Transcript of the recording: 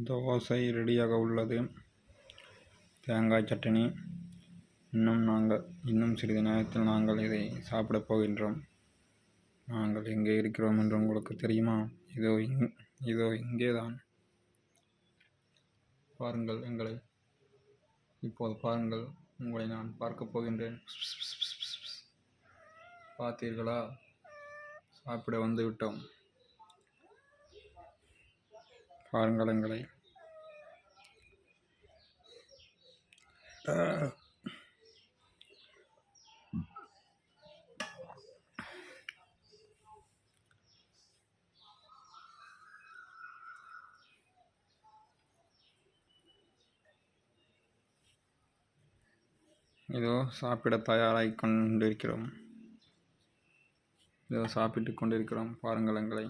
தோசை ரெடியாக உள்ளது. தேங்காய் சட்னி. இன்னும் சிறிது நேரத்தில் நாங்கள் இதை சாப்பிடப் போகின்றோம். நாங்கள் எங்கே இருக்கிறோம் என்று உங்களுக்கு தெரியுமா? இதோ இங்கேதான். பாருங்கள் எங்களை. இப்போது பாருங்கள், உங்களை நான் பார்க்கப் போகின்றேன். பார்த்தீர்களா? சாப்பிட வந்து விட்டோம். பாருங்கள் எங்களை. இதோ சாப்பிட தயாராகிக் கொண்டிருக்கிறோம். பாருங்கள் எங்களை.